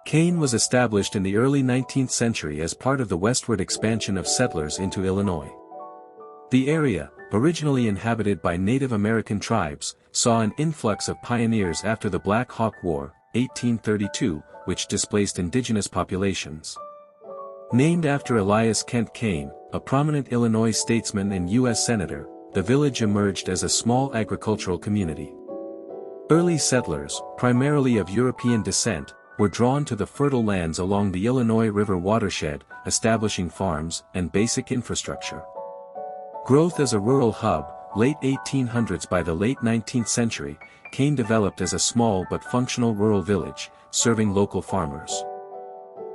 Kane was established in the early 19th century as part of the westward expansion of settlers into Illinois. The area, originally inhabited by Native American tribes, saw an influx of pioneers after the Black Hawk War, 1832, which displaced indigenous populations. Named after Elias Kent Kane, a prominent Illinois statesman and U.S. Senator, the village emerged as a small agricultural community. Early settlers, primarily of European descent, were drawn to the fertile lands along the Illinois River watershed, establishing farms and basic infrastructure. Growth as a rural hub, late 1800s. By the late 19th century, Kane developed as a small but functional rural village, serving local farmers.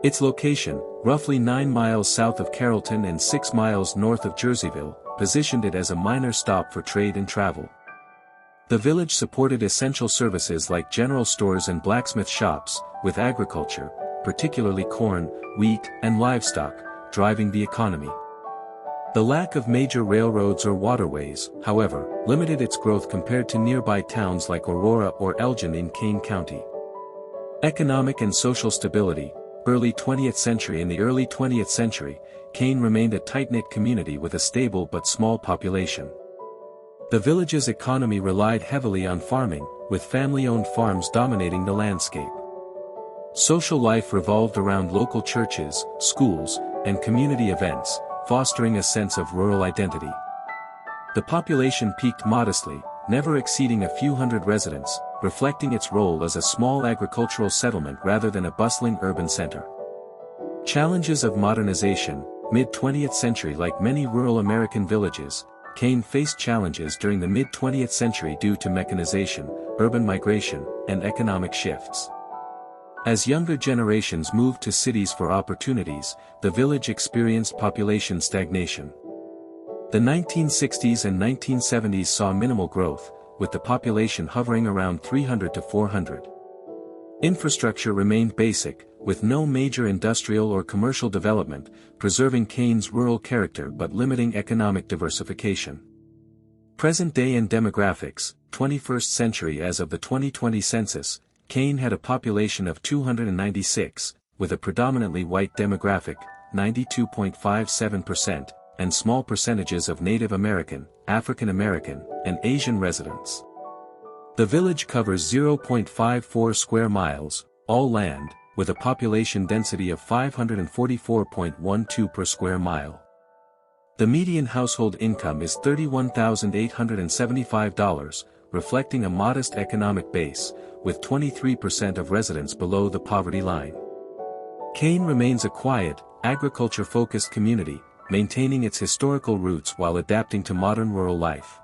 Its location, roughly 9 miles south of Carrollton and 6 miles north of Jerseyville, positioned it as a minor stop for trade and travel. The village supported essential services like general stores and blacksmith shops, with agriculture, particularly corn, wheat, and livestock, driving the economy. The lack of major railroads or waterways, however, limited its growth compared to nearby towns like Aurora or Elgin in Kane County. Economic and social stability. Early 20th century. In the early 20th century, Kane remained a tight-knit community with a stable but small population. The village's economy relied heavily on farming, with family-owned farms dominating the landscape. Social life revolved around local churches, schools, and community events, fostering a sense of rural identity. The population peaked modestly, never exceeding a few hundred residents, reflecting its role as a small agricultural settlement rather than a bustling urban center. Challenges of modernization. Mid-20th century. Like many rural American villages, Kane faced challenges during the mid-20th century due to mechanization, urban migration, and economic shifts. As younger generations moved to cities for opportunities, the village experienced population stagnation. The 1960s and 1970s saw minimal growth, with the population hovering around 300 to 400. Infrastructure remained basic, with no major industrial or commercial development, preserving Kane's rural character but limiting economic diversification. Present-day and demographics. 21st century. As of the 2020 census, Kane had a population of 296, with a predominantly white demographic, 92.57%, and small percentages of Native American, African American, and Asian residents. The village covers 0.54 square miles, all land, with a population density of 544.12 per square mile. The median household income is $31,875, reflecting a modest economic base, with 23% of residents below the poverty line. Kane remains a quiet, agriculture-focused community, maintaining its historical roots while adapting to modern rural life.